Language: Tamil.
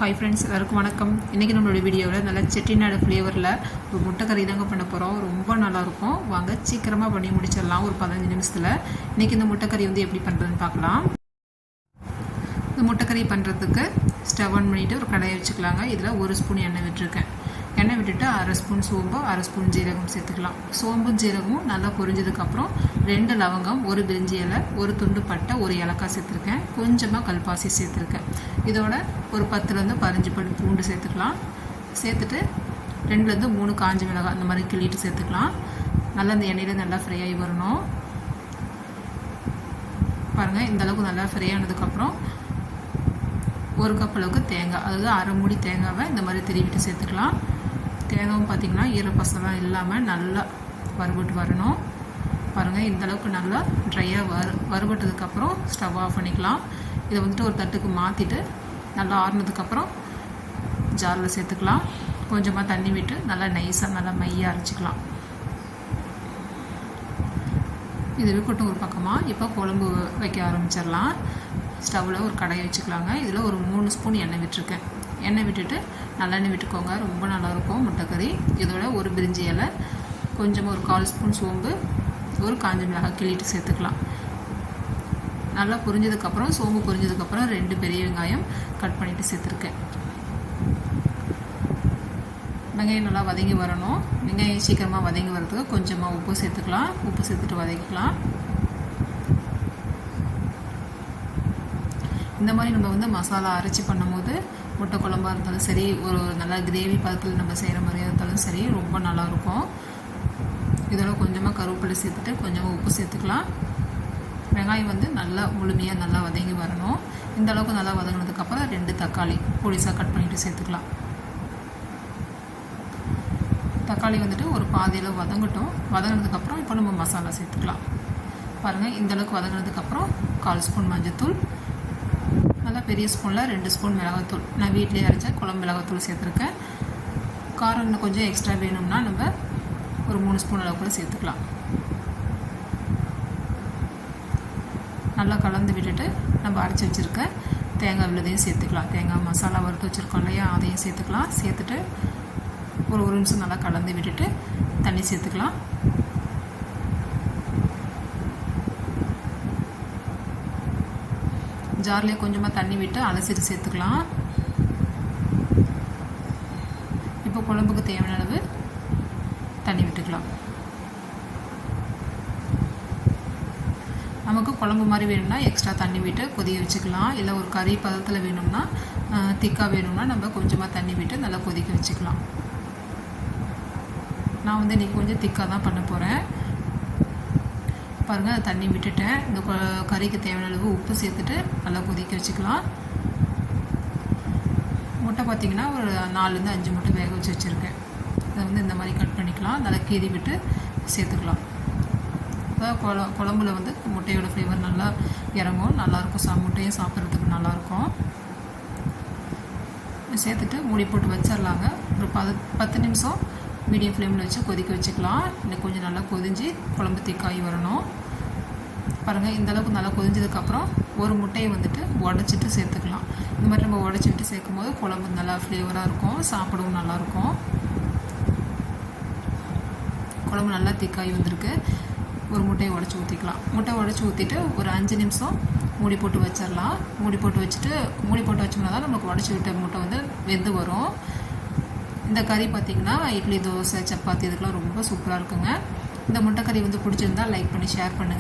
ஹாய் ஃப்ரெண்ட்ஸ், எல்லாருக்கும் வணக்கம். இன்றைக்கி நம்மளோட வீடியோவில் நல்லா செட்டிநாடு ஃப்ளேவரில் ஒரு முட்டை கறி தாங்க பண்ண போகிறோம். ரொம்ப நல்லாயிருக்கும். வாங்க சீக்கிரமாக பண்ணி முடிச்சிடலாம் ஒரு 15 நிமிஷத்தில். இன்றைக்கி இந்த முட்டை கறி வந்து எப்படி பண்ணுறதுன்னு பார்க்கலாம். இந்த முட்டை கறி பண்ணுறதுக்கு ஸ்டவ் ஆன் பண்ணிவிட்டு ஒரு கடாயை வச்சுக்கலாங்க. இதில் 1 ஸ்பூன் எண்ணெய் விட்டுருக்கேன். எண்ணெய் விட்டுட்டு 1/2 ஸ்பூன் சோம்பு, 1/2 ஸ்பூன் ஜீரகம் சேர்த்துக்கலாம். சோம்பும் ஜீரகமும் நல்லா பொரிஞ்சதுக்கப்புறம் 2 லவங்கம், 1 பிரிஞ்சி இலை, 1 துண்டு பட்டை, 1 ஏலக்காய் சேர்த்துருக்கேன். கொஞ்சமாக கல்பாசி சேர்த்துருக்கேன். இதோட ஒரு 10லேருந்து 15 பல் பூண்டு சேர்த்துக்கலாம். சேர்த்துட்டு 2லேருந்து 3 காஞ்ச மிளகாய் அந்த மாதிரி கிள்ளிட்டு சேர்த்துக்கலாம். நல்லா இந்த எண்ணெயில் நல்லா ஃப்ரை ஆகி வரணும். பாருங்கள், இந்தளவுக்கு நல்லா ஃப்ரை ஆனதுக்கப்புறம் 1 கப் அளவுக்கு தேங்காய், அதாவது அரை மூடி தேங்காவை இந்த மாதிரி திருவிட்டு சேர்த்துக்கலாம். தேங்காயும் பார்த்திங்கன்னா ஈரப்பசலாம் இல்லாமல் நல்லா வறுபட்டு வரணும். பாருங்கள், இந்தளவுக்கு நல்லா ட்ரையாக வறுபட்டதுக்கப்புறம் ஸ்டவ் ஆஃப் பண்ணிக்கலாம். இதை வந்துட்டு ஒரு தட்டுக்கு மாற்றிட்டு நல்லா ஆறுனதுக்கப்புறம் ஜாரில் சேர்த்துக்கலாம். கொஞ்சமாக தண்ணி விட்டு நல்லா நைஸாக நல்லா மையாக அரைச்சிக்கலாம். இது இருக்கட்டும் ஒரு பக்கமாக. இப்போ குழம்பு வைக்க ஆரம்பிச்சிடலாம். ஸ்டவ்வில் ஒரு கடாயை வச்சுக்கலாங்க. இதில் ஒரு 3 ஸ்பூன் எண்ணெய் விட்டுருக்கேன். எண்ணெய் விட்டுட்டு நல்லெண்ணெய் விட்டுக்கோங்க. ரொம்ப நல்லாயிருக்கும் முட்டைக்கறி. இதோட 1 பிரிஞ்சி இலை, கொஞ்சமாக ஒரு 1/4 ஸ்பூன் சோம்பு, 1 காஞ்ச மிளகாய் கிள்ளிட்டு சேர்த்துக்கலாம். நல்லா பொரிஞ்சதுக்கப்புறம், சோம்பு பொரிஞ்சதுக்கப்புறம் 2 பெரிய வெங்காயம் கட் பண்ணிவிட்டு சேர்த்துருக்கேன். வெங்காயம் நல்லா வதங்கி வரணும். வெங்காயம் சீக்கிரமாக வதங்கி வரதுக்கு கொஞ்சமாக உப்பு சேர்த்துக்கலாம். உப்பு சேர்த்துட்டு வதக்கிக்கலாம். இந்த மாதிரி நம்ம வந்து மசாலா அரைச்சி பண்ணும்போது முட்டை குழம்பாக இருந்தாலும் சரி, ஒரு நல்லா கிரேவி பதத்தில் நம்ம செய்கிற மாதிரியாக இருந்தாலும் சரி, ரொம்ப நல்லாயிருக்கும். இதோட கொஞ்சமாக கருவேப்பிலை சேர்த்துட்டு கொஞ்சமாக உப்பு சேர்த்துக்கலாம். வெங்காயம் வந்து நல்லா முழுமையாக நல்லா வதங்கி வரணும். இந்த அளவுக்கு நல்லா வதங்கினதுக்கப்புறம் 2 தக்காளி பொடிசாக கட் பண்ணிவிட்டு சேர்த்துக்கலாம். தக்காளி வந்துட்டு ஒரு பாதியில் வதங்கட்டும். வதங்கினதுக்கப்புறம் இப்போ நம்ம மசாலா சேர்த்துக்கலாம். பாருங்கள், இந்தளவுக்கு வதங்கினதுக்கப்புறம் 1/4 ஸ்பூன் மஞ்சத்தூள், நல்லா பெரிய ஸ்பூனில் 2 ஸ்பூன் மிளகாத்தூள், நான் வீட்டிலே அரைச்ச குழம்பு மிளகாத்தூள் சேர்த்துருக்கேன். காரம் இன்னும் கொஞ்சம் எக்ஸ்ட்ரா வேணும்னா நம்ம ஒரு 3 ஸ்பூன் அளவு கூட சேர்த்துக்கலாம். நல்லா கலந்து விட்டுட்டு நம்ம அரைச்சி வச்சுருக்க தேங்காய் விழுதையும் சேர்த்துக்கலாம். தேங்காய் மசாலா வறுத்து வச்சுருக்கோம் இல்லையா, அதையும் சேர்த்துக்கலாம். சேர்த்துட்டு ஒரு நிமிஷம் நல்லா கலந்து விட்டுட்டு தண்ணி சேர்த்துக்கலாம். ஜார்லேயே கொஞ்சமாக தண்ணி விட்டு அலசிட்டு சேர்த்துக்கலாம். இப்போ குழம்புக்கு தேவையான அளவு தண்ணி விட்டுக்கலாம். நமக்கு குழம்பு மாதிரி வேணும்னா எக்ஸ்ட்ரா தண்ணி விட்டு கொதிய வச்சுக்கலாம். இல்லை ஒரு கறி பதத்தில் வேணும்னா, திக்காக வேணும்னா நம்ம கொஞ்சமாக தண்ணி விட்டு நல்லா கொதிக்க வச்சுக்கலாம். நான் வந்து இன்றைக்கி கொஞ்சம் திக்காக தான் பண்ண போகிறேன். பாருங்கள், தண்ணி விட்டுட்டேன். இந்த கறிக்கு தேவையான அளவு உப்பு சேர்த்துட்டு நல்லா கொதிக்க வச்சுக்கலாம். முட்டை பார்த்திங்கன்னா ஒரு 4லேருந்து 5 முட்டை வேக வச்சு வச்சுருக்கேன். அதை வந்து இந்த மாதிரி கட் பண்ணிக்கலாம். நல்லா கீறி விட்டு சேர்த்துக்கலாம். இப்போ குழம்புல வந்து முட்டையோட ஃப்ளேவர் நல்லா இறங்கும். நல்லாயிருக்கும். முட்டையும் சாப்பிட்றதுக்கு நல்லாயிருக்கும். சேர்த்துட்டு மூடி போட்டு வச்சிடலாங்க. ஒரு 10 நிமிஷம் மீடியம் ஃப்ளேமில் வச்சு கொதிக்க வச்சுக்கலாம். இன்னும் கொஞ்சம் நல்லா கொதிஞ்சு குழம்பு திக்காகி வரணும். பாருங்கள், இந்தளவுக்கு நல்லா கொதிஞ்சதுக்கப்புறம் ஒரு முட்டையை வந்துட்டு உடச்சிட்டு சேர்த்துக்கலாம். இந்த மாதிரி நம்ம உடச்சி விட்டு சேர்க்கும் போது குழம்பு நல்லா ஃப்ளேவராக இருக்கும், சாப்பிடவும் நல்லாயிருக்கும். குழம்பு நல்லா திக்காகி வந்திருக்கு. ஒரு முட்டையை உடச்சி ஊற்றிக்கலாம். முட்டை உடச்சி ஊற்றிட்டு ஒரு 5 நிமிஷம் மூடி போட்டு வச்சிடலாம். மூடி போட்டு வச்சோம்னா தான் நமக்கு உடச்சி விட்ட முட்டை வந்து வெந்து வரும். இந்த கறி பார்த்திங்கன்னா இட்லி, தோசை, சப்பாத்தி இதுக்கெலாம் ரொம்ப சூப்பராக இருக்குங்க. இந்த முட்டை கறி வந்து பிடிச்சிருந்தா லைக் பண்ணி ஷேர் பண்ணுங்கள்.